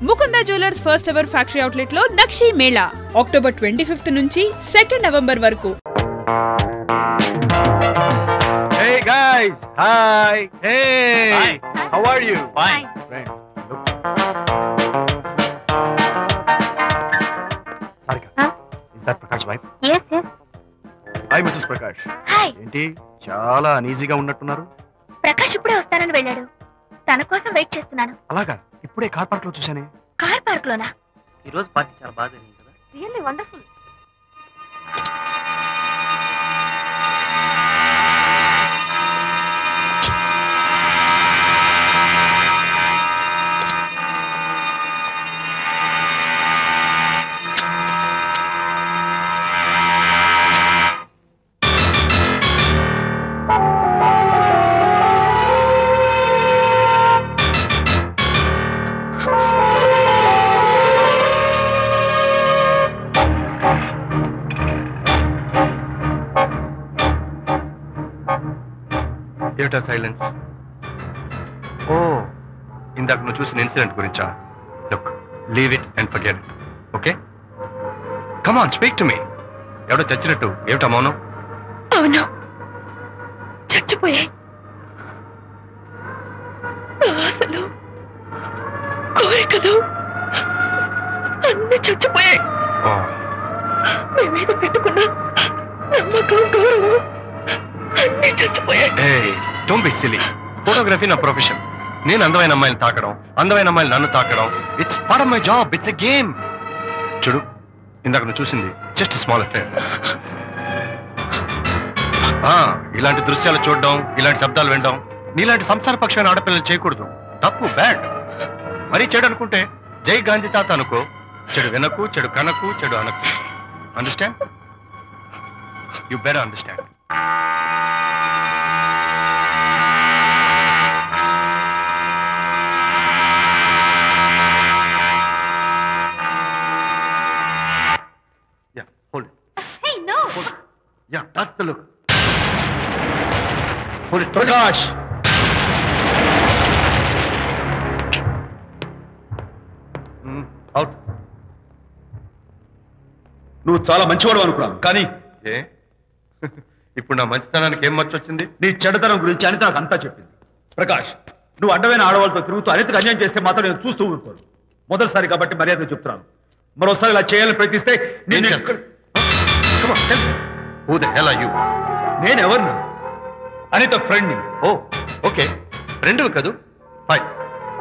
Mukunda jewellers first ever factory outlet లో నక్షి Mela October 25 నుంచి 2 November వరకు. Hey guys, hi. Hey. Hi. How are you? Fine. Friends, look. Sarika. Huh? Is that Prakash's wife? Yes, yes. Hi, Mrs. Prakash. Hi. ఏంటి చాలా అనీజీగా ఉన్నట్టున్నారు? ప్రకాష్ ఇప్పుడే వస్తానని వెళ్ళాడు. తన కోసం వెయిట్ చేస్తున్నాను. అలాగా ఇప్పుడే కార్ పార్క్ లో చూసానే. కార్ పార్క్ లోనా? ఈ రోజు పార్టీ చాలా బాగా జరిగింది కదా. Really wonderful. ఏమిటా సైలెన్స్? ఓ, ఇందాక నువ్వు చూసిన ఇన్సిడెంట్ గురించా? Look, leave it and forget it. Okay, come on, speak to me. ఎవడో చచ్చినట్టు ఏమిటా మౌనం? అవును, చచ్చిపోయాయి. ఆశలు, కోరికలు అన్ని చచ్చిపోయాయి. మేమేదో పెట్టుకున్న నమ్మకం, గౌరవం అన్ని చచ్చిపోయాయి. Don't be silly. ఫోటోగ్రఫీ నా ప్రొఫెషన్. నేను అందమైన అమ్మాయిని తాకడం, అందమైన అమ్మాయిలు నన్ను తాకడం, it's part of my job. It's a game. చూడు, ఇందాక నువ్వు చూసింది జస్ట్ స్మాల్ అఫేర్. ఇలాంటి దృశ్యాలు చూడడం, ఇలాంటి శబ్దాలు వినడం నీలాంటి సంసార పక్షమైన ఆడపిల్లలు చేయకూడదు. తప్పు, బ్యాడ్. మరీ చెడు అనుకుంటే జై గాంధీ తాత అనుకో. చెడు వినకు, చెడు కనకు, చెడు అనకు. Understand? You better understand. Hold it. Hey, no. Hold it. Yeah, that's the look. Hold it. Prakash! Out. నువ్వు చాలా మంచివాడు అనుకున్నాను, కానీ ఏ ఇప్పుడు నా మంచితనానికి ఏం మచ్చ వచ్చింది? నీ చెడుతనం గురించి అనిత నాకు అంతా చెప్పింది. ప్రకాష్, నువ్వు అడ్డమైన ఆడవాళ్ళతో తిరుగుతూ అనితకు అన్యాయం చేస్తే మాత్రం నేను చూస్తూ ఉంటాను. మొదటిసారి కాబట్టి మర్యాద చెప్తున్నాను. మరోసారి ఇలా చేయాలని ప్రయత్నిస్తే నేను Who the hell are you? నేను ఎవరినా? అనిత ఫ్రెండ్ని. ఓ, ఓకే, ఫ్రెండ్ కదూ. ఫైన్.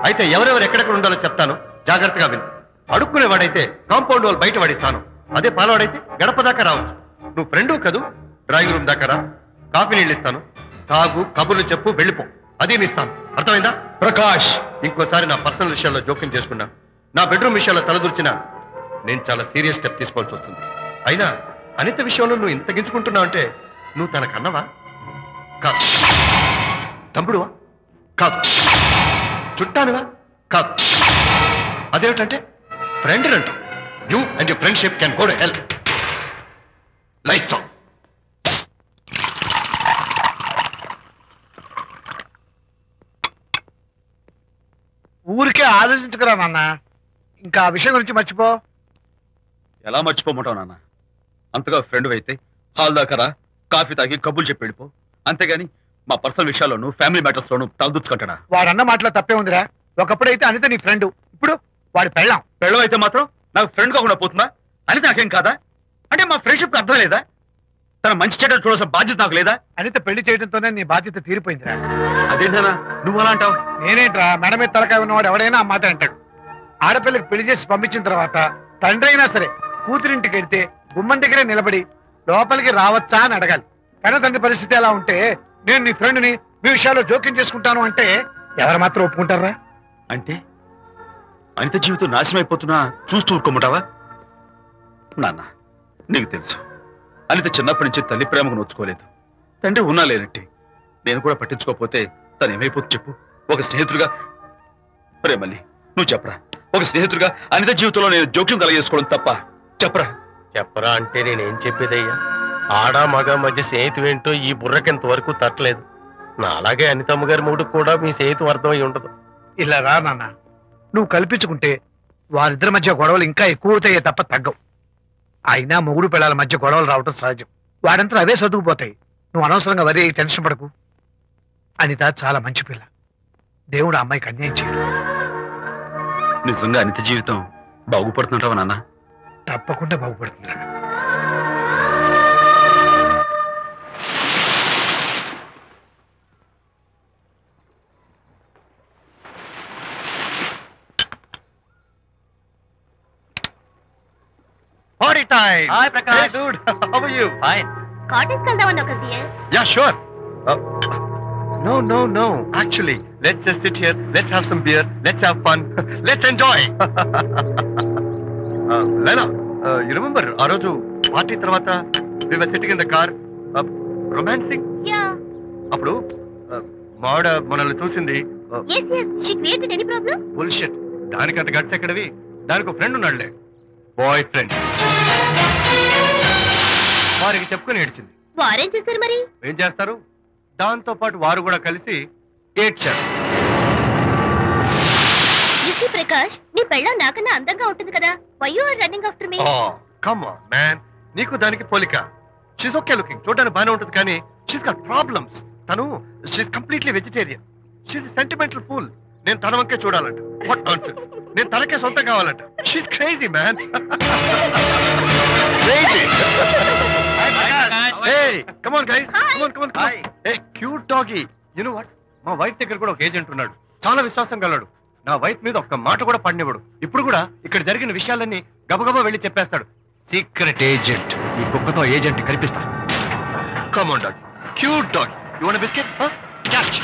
అయితే ఎవరెవరు ఎక్కడెక్కడ ఉండాలో చెప్తాను, జాగ్రత్తగా విను. అడుక్కునేవాడైతే కాంపౌండ్ వాళ్ళు బయట పడిస్తాను. అదే పాలవాడైతే గడప దాకా రావచ్చు. నువ్వు ఫ్రెండ్ కదూ, డ్రాయింగ్ రూమ్ దాకా రా. కాఫీ నీళ్ళు ఇస్తాను, తాగు, కబుర్లు చెప్పు, వెళ్ళిపో. అదేమి ఇస్తాను. అర్థమైందా? ప్రకాష్, ఇంకోసారి నా పర్సనల్ విషయాల్లో జోక్యం చేసుకున్నా, నా బెడ్రూమ్ విషయాల్లో తలదూర్చినా నేను చాలా సీరియస్ స్టెప్ తీసుకోవాల్సి వస్తుంది. అయినా అనిత విషయంలో నువ్వు ఇంత గించుకుంటున్నావు అంటే నువ్వు తనకన్నవా? కాదు. తమ్ముడువా? కాదు. చుట్టానువా? కాదు. అదేమిటంటే ఫ్రెండ్ అంటావు. You and your friendship can go to hell. Lights on. ఊరికే ఆలోచించుకురా నాన్న. ఇంకా ఆ విషయం గురించి మర్చిపో. ఎలా మర్చిపోమంటావు నాన్న? అంతగా ఫ్రెండ్ అయితే హాల్ దాకా రా, కాఫీ తాగి కబుర్లు చెప్పి వెళ్ళిపో. అంతేగాని మా పర్సనల్ విషయాల్లోనూ ఫ్యామిలీ మ్యాటర్స్ లోనూ తలదూచుకుంటాడా? వాడన్న మాటలో తప్పే ఉందిరా. ఒకప్పుడైతే అనిత నీ ఫ్రెండ్, ఇప్పుడు వాడి పెళ్ళాం. పెళ్ళం అయితే మాత్రం నాకు ఫ్రెండ్ కాకుండా పోతుందా? అనిత నాకేం కాదా? అంటే మా ఫ్రెండ్షిప్ అర్థం లేదా? తన మంచి చెడ్డ చూడాల్సిన బాధ్యత నాకు లేదా? అనిత పెళ్లి చేయడంతోనే నీ బాధ్యత తీరిపోయిందిరా. అదేంటనా నువ్వు అలా అంటావు? నేనేంట్రా, మెడ మీద తలకాయ ఉన్నవాడు ఎవడైనా ఆ మాట అంటాడు. ఆడపిల్లకి పెళ్లి చేసి పంపించిన తర్వాత తండ్రి అయినా సరే కూతురింటికి వెళ్తే గుమ్మం దగ్గరే నిలబడి లోపలికి రావచ్చా అని అడగాలి. కానీ తండ్రి పరిస్థితి ఎలా ఉంటే నేను నీ ఫ్రెండ్ని మీ విషయాల్లో జోక్యం చేసుకుంటాను అంటే ఎవరు మాత్రం ఒప్పుకుంటారా? అంటే అనిత జీవితం నాశనం అయిపోతున్నా చూస్తూ ఊరుకోమంటావా? నాన్న, నీకు తెలుసు అనిత చిన్నప్పటి నుంచి తల్లి ప్రేమకు నోచుకోలేదు. తండ్రి ఉన్నా లేనట్టే. నేను కూడా పట్టించుకోకపోతే తను ఏమైపోతుంది చెప్పు? ఒక స్నేహితుడిగా ప్రేమల్ని నువ్వు చెప్పరా? ఒక స్నేహితుడిగా అనిత జీవితంలో నేను జోక్యం కలగేసుకోవడం తప్ప? చెప్పరా? చెప్పరా అంటే నేనేం చెప్పేదయ్యా? ఆడ మగ మధ్య స్నేహితం ఏంటో ఈ బుర్రకింత వరకు తట్టలేదు. నా అలాగే అనితమ్మ గారి మూడు కూడా మీ స్నేహితం అర్థమై ఉండదు. ఇలా రా నాన్న, నువ్వు కల్పించుకుంటే వారిద్దరి మధ్య గొడవలు ఇంకా ఎక్కువ అవుతాయే తప్ప తగ్గవు. అయినా మొగుడు పిల్లల మధ్య గొడవలు రావటం సహజం. వాడంతా అవే సర్దుకుపోతాయి. నువ్వు అనవసరంగా వరి టెన్షన్ పడకు. అనిత చాలా మంచి పిల్ల. దేవుడు ఆ అమ్మాయికి అన్యాయం చేయడు. నిజంగా అనిత జీవితం బాగుపడుతుంటావా నాన్న? తప్పకుండా బాగుపడుతుందిరా. Party time! Hi, Prakash. Hey, dude. How are you? Fine. Cottage వెళ్దామని ఒక సియర్. Yeah, sure. No. Actually, let's just sit here. Let's have some beer. Let's have fun. Let's enjoy. Lena, you remember ఆ రోజు party తర్వాత we were sitting in the car, romancing? Yeah. అప్పుడు మావిడ మనల్ని చూసింది. yes she created any problem. Bullshit. దానికంత guts ఎక్కడవి? దానికి ఒక ఫ్రెండ్ ఉన్నాడులే, బాయ్ ఫ్రెండ్. వారికి చెప్పుకొని ఏడ్చింది. వారేం చేశారు మరి? ఏం చేస్తారు, దాంతో పాటు వారు కూడా కలిసి ఏడ్చారు. యూసీ ప్రకాష్, నీ పెళ్ళం నాకన్నా అందంగా ఉంటుంది కదా. Why you are running after me? Come on man, నీకు దానికి పోలిక. షీస్ ఓకే లుకింగ్, చూడడానికి బాగానే ఉంటుంది, కానీ షీస్ గాట్ ప్రాబ్లమ్స్. తను she's completely vegetarian. She's sentimental pool. నేను తన వంకే చూడాలంట. What nonsense. నేను తనకే సొంతం కావాలంట. She's crazy man. Crazy. Hey, come on guys. Come on. Hey, cute doggy. You know what? మా వైఫ్ దగ్గర కూడా ఒక ఏజెంట్ ఉన్నాడు. చాలా విశ్వాసం గలడు. నా వైఫ్ మీద ఒక్క మాట కూడా పడినివ్వడు. ఇప్పుడు కూడా ఇక్కడ జరిగిన విషయాలన్నీ గబగబా వెళ్ళి చెప్పేస్తాడు. Secret agent. ఈ కుక్కతో ఏజెంట్ కనిపిస్తా. Come on dog. Cute dog. You want a biscuit? Huh? Catch.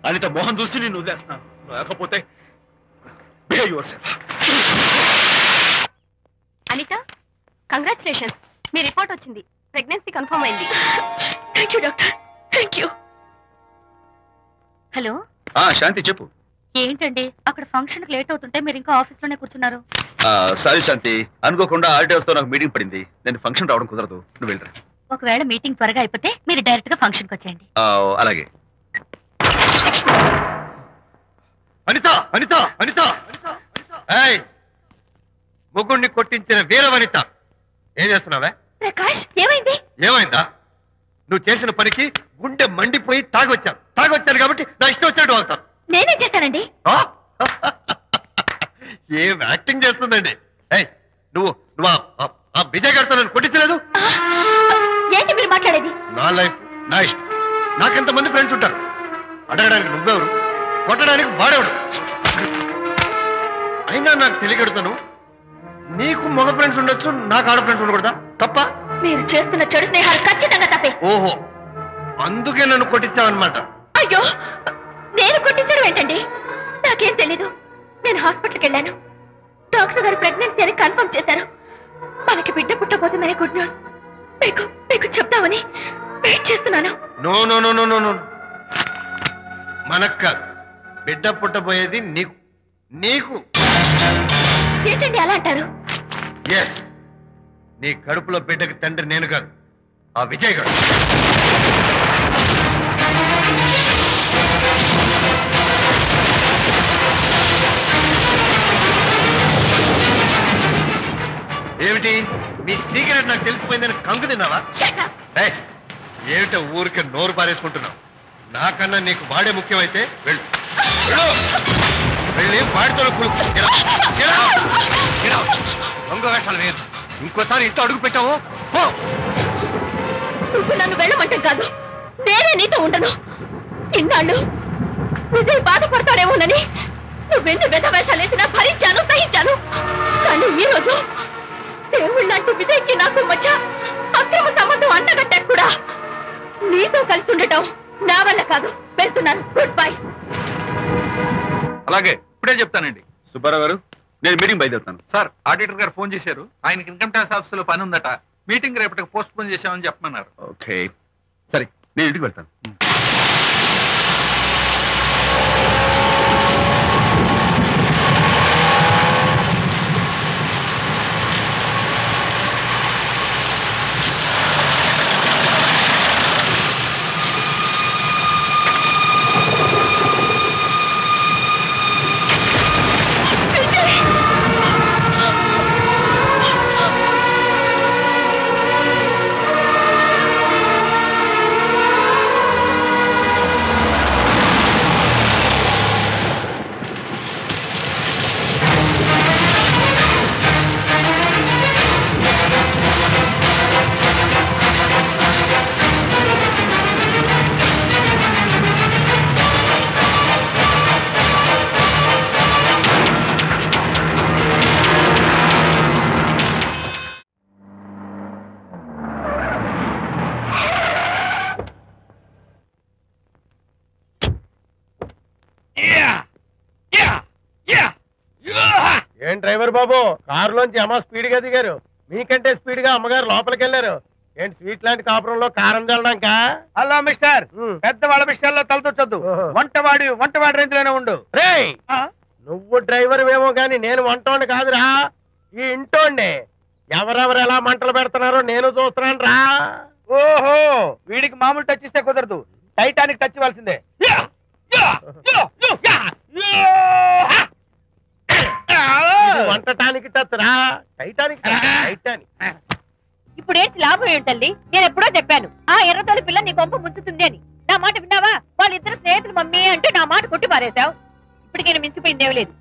Anitha Mohan చూసి నేను వదిలేస్తున్నాను. లేకపోతే బిహేవ్ యువర్సెల్ఫ్. అనిత, కంగ్రాచులేషన్స్. మీ రిపోర్ట్ వచ్చింది. ప్రెగ్నెన్సీ కన్ఫర్మ్ అయింది. Thank you doctor. Thank you. Hello. Shanti చెప్పు. ఏంటండి అక్కడ ఫంక్షన్ కి లేట్ అవుతుంటే మీరు ఇంకా ఆఫీస్ లోనే కూర్చున్నారు? సారీ శాంతి, అనుకోకుండా ఆర్టీఎస్ తో నాకు మీటింగ్ పడింది. నేను ఫంక్షన్ రావడం కుదరదు. నువ్వు వెళ్ళరా. ఒకవేళ మీటింగ్ త్వరగా అయిపోతే మీరు డైరెక్ట్ గా ఫంక్షన్ కి వచ్చేయండి. అలాగే. అనిత. ఏయ్, ముగ్గుడిని కొట్టించిన వీర వనిత, ఏం చేస్తున్నావే? ప్రకాష్, ఏమైంది? ఏమైందా? నువ్వు చేసిన పనికి గుండె మండిపోయి తాగొచ్చాను కాబట్టి నా ఇష్టం వచ్చాడు అవుతాను. నేనేం చేశానండి? ఏం యాక్టింగ్ చేస్తుందండి. ఏయ్, నువ్వు ఆ విజయ్ గారితో నన్ను కొట్టించలేదు. ఏంటి మీరు మాట్లాడేది? నా లైఫ్ నా ఇష్టం. నాకెంతమంది ఫ్రెండ్స్ ఉంటారు. అడగడానికి నువ్వెవరు, కొట్టడానికి వాడేవాడు. అయినా నాకు తెలియగడుతాను, నీకు మగ ఫ్రెండ్స్ ఉండొచ్చు, నాకు ఆడ ఫ్రెండ్స్ ఉండకూడదా? తప్ప? మీరు చేస్తున్న చెడు స్నేహాలు ఖచ్చితంగా తప్పే. ఓహో, అందుకే నన్ను కొట్టించావన్నమాట. అయ్యో, నేను కొట్టించడం ఏంటండి? నాకేం తెలీదు. నేను హాస్పిటల్కి వెళ్ళాను. డాక్టర్ గారు ప్రెగ్నెన్సీ అని కన్ఫర్మ్ చేశారు. మనకి బిడ్డ పుట్టబోతుందని గుడ్ న్యూస్ మీకు చెప్తామని వెయిట్ చేస్తున్నాను. నో, మనక్క బిడ్డ పుట్టబోయేది నీకు. ఏంటండి అలా అంటారు? ఎస్, నీ కడుపులో బిడ్డకి తండ్రి నేను కాదు, ఆ విజయ్ గారు. ఏమిటి మీ సీక్రెట్ నాకు తెలిసిపోయిందని కంగు తిన్నావా? ఏమిటో ఊరికే నోరు పారేసుకుంటున్నావు. నాకన్నా నీకు వాడే ముఖ్యమైతే వెళ్ళు. వెళ్ళి వాడితో దొంగ వేషాలు వేయదు. ఇంకోసారి ఇంట్లో అడుగు పెట్టావు. నువ్వు నన్ను వెళ్ళమంటాం కాదు, నేనే నీతో ఉండను. ఇన్నాళ్ళు విజయ్ బాధపడతాడేమోనని నువ్వెన్ని వేషాలు వేసినా భరించాను, సహించాను. కానీ ఈ రోజు దేవుళ్ళంటూ విజయ్కి నాకు మధ్య అక్రమ సంబంధం అంటగట్టా కూడా. నీతో కలిసి ఉండటం నా వల్ల కాదు. వెళ్తున్నాను. Good bye. అలాగే ఇప్పుడే చెప్తానండి. సుబ్బారావు గారు, నేను మీటింగ్ బయలుదేరుతాను. సార్, ఆడిటర్ గారు ఫోన్ చేశారు. ఆయనకి ఇన్కమ్ ట్యాక్స్ ఆఫీసులో పని ఉందట. మీటింగ్ రేపటికి పోస్ట్ పోన్ చేశామని చెప్పమన్నారు. ఓకే, సరే, నేను ఇంటికి వెళ్తాను. ఏం డ్రైవర్ బాబు, కారులోంచి అమ్మ స్పీడ్ గా దిగారు. మీకంటే స్పీడ్ గా అమ్మగారు లోపలికి వెళ్ళారు. ఏంటి స్వీట్ లాంటి కాపురంలో కారం చల్లడానికా? హలో మిస్టర్, పెద్దవాళ్ళ విషయాల్లో తలదొచ్చొద్దు. వంటవాడి రేంజ్ లోనే ఉండు. రేయ్, నువ్వు డ్రైవర్ ఏమో గాని నేను వంటోండి కాదురా, ఈ ఇంటోండి. ఎవరెవరు ఎలా మంటలు పెడుతున్నారో నేను చూస్తున్నాను రా. ఓహో, వీడికి మామూలు టచ్ ఇస్తే కుదరదు, టైటానిక్ టచ్ ఇవ్వాల్సిందే. వంటటానికి టచ్ రా, టైటానిక్ టైటానిక్. ఇప్పుడేంటి లాభం ఏంటల్లి? నేను ఎప్పుడో చెప్పాను ఆ ఎర్రతోలి పిల్ల నీ కొంప ముంచుతుంది అని. నా మాట విన్నావా? వాళ్ళిద్దరు స్నేహితులు మమ్మీ అంటే నా మాట కొట్టి పారేశావు. ఇప్పటికైనా మించిపోయిందేం లేదు.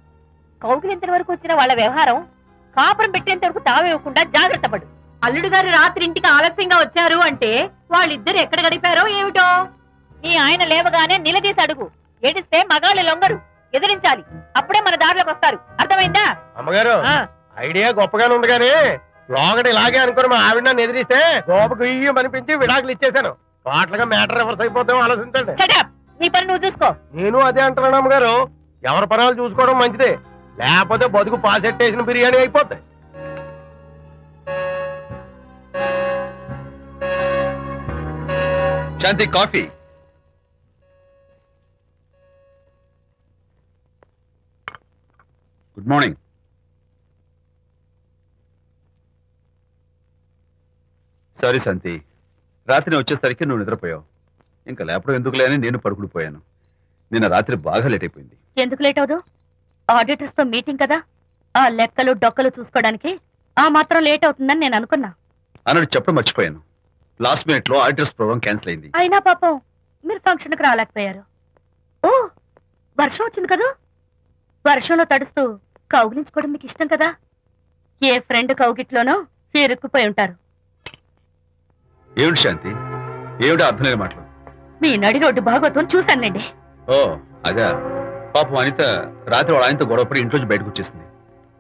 కౌగిలింత వరకు వచ్చిన వాళ్ళ వ్యవహారం కాపురం పెట్టేంత వరకు తావేవ్వకుండా జాగ్రత్త పడు. అల్లుడు గారు రాత్రి ఇంటికి ఆలస్యంగా వచ్చారు అంటే వాళ్ళిద్దరు ఎక్కడ గడిపారో ఏమిటో. నీ ఆయన లేవగానే నిలదీసి అడుగు. ఏడిస్తే మగాళ్ళు లొంగరు, ఎదిరించాలి. అప్పుడే మన దారిలోకి వస్తారు. అర్థమైందా? అమ్మగారు, ఐడియా గొప్పగానే ఉంది కానీ లోగడి ఇలాగే అనుకుని మా ఆవిడ నన్ను ఎదిరిస్తే గోపకు ఇయ్యం అనిపించి విడాకులు ఇచ్చేశాను. టోటల్గా మ్యాటర్ రివర్స్ అయిపోతాం, ఆలోచించండి. నీ పని నువ్వు చూసుకో. నేను అదే అంటున్నాను అమ్మగారు, ఎవరి పనాలు చూసుకోవడం మంచిదే, లేకపోతే బతుకు పాసెట్టేసిన బిర్యానీ అయిపోతాయి. శాంతి, కాఫీ. Good morning. సారీ శాంతి, రాత్రి వచ్చేసరికి నువ్వు నిద్రపోయావు. ఇంకా లేపడం ఎందుకులే అని నేను పడుకుడిపోయాను. నిన్న రాత్రి బాగా లేట్ అయిపోయింది. ఎందుకు లేట్ అవదు? ఆడిటర్స్ తో మీటింగ్ కదా, ఆ లెక్కలు డొక్కలు చూసుకోవడానికి ఆ మాత్రం లేట్ అవుతుందని నేను అనుకున్నా. అన్నట్టు చెప్పడం మర్చిపోయాను. లాస్ట్ మినిట్ లో ఆడిటర్స్ ప్రోగ్రామ్ క్యాన్సిల్ అయింది. అయినా పాపం మీరు ఫంక్షన్ కి రాలేకపోయారు. ఓ, వర్షం వచ్చింది కదా, వర్షంలో తడుస్తూ కౌగిలించుకోవడం మీకు ఇష్టం కదా. ఏ ఫ్రెండ్ కౌగిట్లోనో ఇరుక్కుపోయి ఉంటారు. ఏమిటి శాంతి, ఏమిటి అర్థం లేని మాటలు? మీ నడి రోడ్డు భాగవతం చూశానండి. ఓ అదే, పాపం అనిత రాత్రి వాళ్ళ ఆయనతో గొడవపడి ఇంట్లోంచి బయటకు వచ్చేసింది.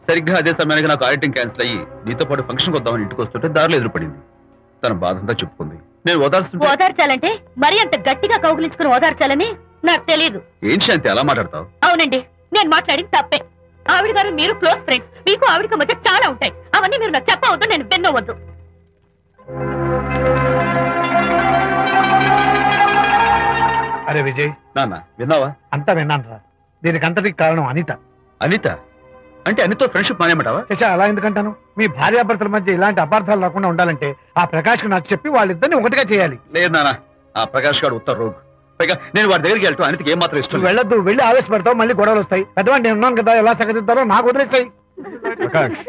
సరిగ్గా అదే సమయానికి నాకు ఆడిటింగ్ క్యాన్సిల్ అయ్యి నీతో పాటు ఫంక్షన్కి వద్దామని ఇంటికి వస్తుంటే దారిలో ఎదురుపడింది. తన బాధంతా చెప్పుకుంది. నేను ఓదార్చాలంటే మరీ అంత గట్టిగా కౌగిలించుకుని ఓదార్చాలని నాకు తెలియదు. ఏం శాంతి అలా మాట్లాడతావు? అవునండి, నేను మాట్లాడింది తప్పే. ఆవిడ గారు మీరు క్లోజ్ ఫ్రెండ్స్, మీకు ఆవిడకి మధ్య చాలా ఉంటాయి. అవన్నీ మీరు నాకు చెప్పవద్దు, నేను విన్నవద్దు. అరే విజయ్, నాన్న విన్నావా? అంతా విన్నాను రా. దీనికి అంతటికి కారణం అనిత. అనిత అంటే అనితో ఫ్రెండ్షిప్ మానేమంటావా? అలా ఎందుకంటాను? మీ భార్యాభర్తల మధ్య ఇలాంటి అపార్థాలు రాకుండా ఉండాలంటే ఆ ప్రకాష్ కు నాకు చెప్పి వాళ్ళిద్దరిని ఒకటిగా చేయాలి. లేదు నాన్న, ఆ ప్రకాష్ గారు ఉత్తర రోగ్. పైగా నేను వాడి దగ్గరికి వెళ్తాను. అనితకి ఏం మాత్రం ఇష్టం. వెళ్ళొద్దు, వెళ్ళి ఆవేశపడతావు, మళ్ళీ గొడవలు వస్తాయి. పెద్దవాడు నేను ఉన్నాను కదా, ఎలా సగదిద్దారో నాకు వదిలేస్తాయి. ప్రకాష్,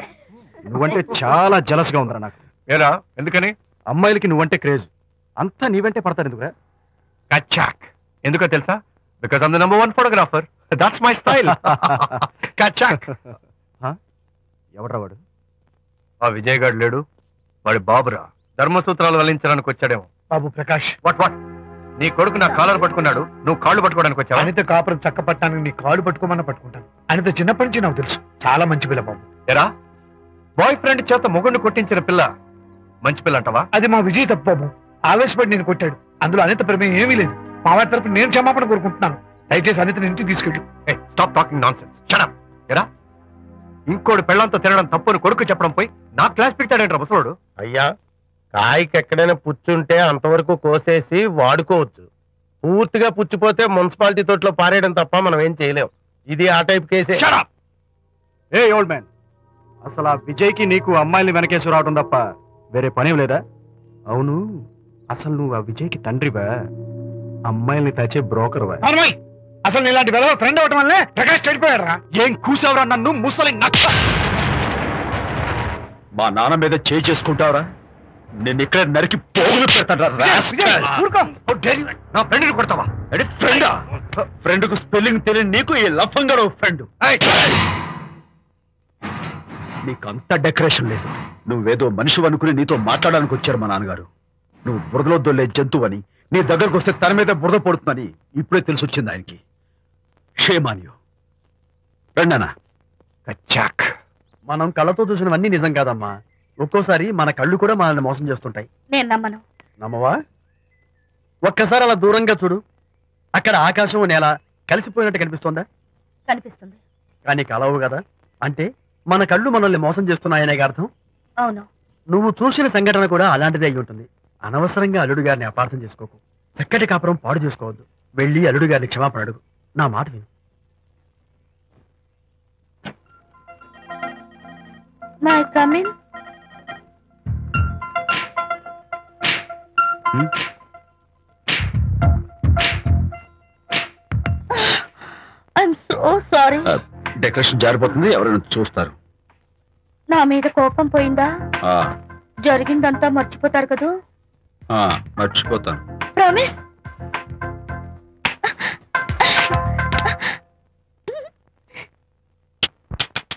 నువ్వంటే చాలా జలస్ గా ఉందిరా నాకు. ఏరా, ఎందుకని? అమ్మాయిలకి నువ్వంటే క్రేజ్. అంతా నీవంటే పడతారు ఎందుకురా? కచ్చాక్. ఎందుకో తెలుసా? Because I'm the number 1 photographer. That's my style. కచ్చాక్. ఎవడ్రా వాడు? ఆ విజయ్ గారు లేడు, వాడి బాబురా. ధర్మసూత్రాలు వల్లించడానికి వచ్చాడేమో. బాబు ప్రకాష్, వాట్ నీ కొడుకు నా కాలర్ పట్టుకున్నాడు, నువ్వు కాళ్ళు పట్టుకోవడానికి వచ్చావా? అనిత కాపురం చక్క పట్టడానికి నీ కాళ్ళు పట్టుకోమన్నా పట్టుకుంటాను. అనిత చిన్నప్పటి నుంచి నాకు తెలుసు, చాలా మంచి పిల్ల బాబు. ఎరా, బాయ్ ఫ్రెండ్ చేత మొగుడిని కొట్టించిన పిల్ల మంచి పిల్ల అంటావా? అది మా విజయ్ తప్పు బాబు. ఆవేశపడి నేను కొట్టాడు. అందులో అనిత ప్రమేయం ఏమీ లేదు. మా వారి తరపు నేను క్షమాపణ కోరుకుంటున్నాను. దయచేసి అనితని ఇంటికి తీసుకెళ్ళు. Stop talking nonsense. Shut up. ఎరా, ఇంకోటి పెళ్ళంతో తినడం తప్పుని కొడుకు చెప్పడం పోయి నా క్లాస్ పిక్తాడేంట్రా ముసలోడు? అయ్యా, కాయకి ఎక్కడైనా పుచ్చుంటే అంతవరకు కోసేసి వాడుకోవచ్చు. పూర్తిగా పుచ్చిపోతే మున్సిపాలిటీ తోటలో పారేయడం తప్ప మనం ఏం చేయలేం. ఇది ఆ టైప్ కేసే. ఏ ఓల్డ్ మ్యాన్, అసలు ఆ విజయ్కి నీకు అమ్మాయిని వెనకేసి రావడం తప్ప వేరే పనేం లేదా? అవును, అసలు నువ్వు ఆ విజయ్కి తండ్రివా, అమ్మాయిల్ని తెచ్చే బ్రోకర్వా? అసలు ఇలాంటి వెధవ ఫ్రెండ్ అవటం వల్లే ప్రకాష్ చెడిపోయాడు రా. ఏం కూసావురా నన్ను ముసలి నక్క? మా నాన్న మీద చేయి చేసుకుంటావురా? నేను ఇక్కడ నరికి పోగులు పెడతాను. నా ఫ్రెండ్ని కొడతావా? ఫ్రెండా? ఫ్రెండ్ కు స్పెల్లింగ్ తెలియని నీకు ఈ లఫంగా ఫ్రెండ్. నీకంత డెకరేషన్ లేదు. నువ్వేదో మనిషి అనుకుని నీతో మాట్లాడడానికి వచ్చారు మా నాన్నగారు. నువ్వు బురదలో దొల్లే జంతువు అని, నీ దగ్గరకు వస్తే తన మీద బురద పడుతుందని ఇప్పుడే తెలిసి వచ్చింది ఆయనకి. షేమాన్యు రండనా. కచ్చాక్. మనం కళ్ళతో చూసినవన్నీ నిజం కాదమ్మా. ఒక్కోసారి మన కళ్ళు కూడా మనల్ని మోసం చేస్తుంటాయి. నేను నమ్మను. నమ్మవా? ఒక్కసారి అలా దూరంగా చూడు. అక్కడ ఆకాశం నేల కలిసిపోయినట్టు కనిపిస్తోందా? కనిపిస్తుంది. కానీ కలవు కదా. అంటే మన కళ్ళు మనల్ని మోసం చేస్తున్నాయనే అర్థం. అవును. నువ్వు చూసిన సంఘటన కూడా అలాంటిదే అయి ఉంటుంది. అనవసరంగా అల్లుడు గారిని అపార్థం చేసుకోకు. చక్కటి కాపురం పాడు చేసుకోవద్దు. వెళ్ళి అల్లుడు గారిని క్షమాపణ అడుగు. నా మాట విను. May come in. I'm so sorry. Decoration జారిపోతుంది, ఎవరైనా చూస్తారు. నా మీద కోపం పోయిందా? ఆ, జరిగిందంతా మర్చిపోతారు కదూ? ఆ, మర్చిపోతాను. ప్రామిస్.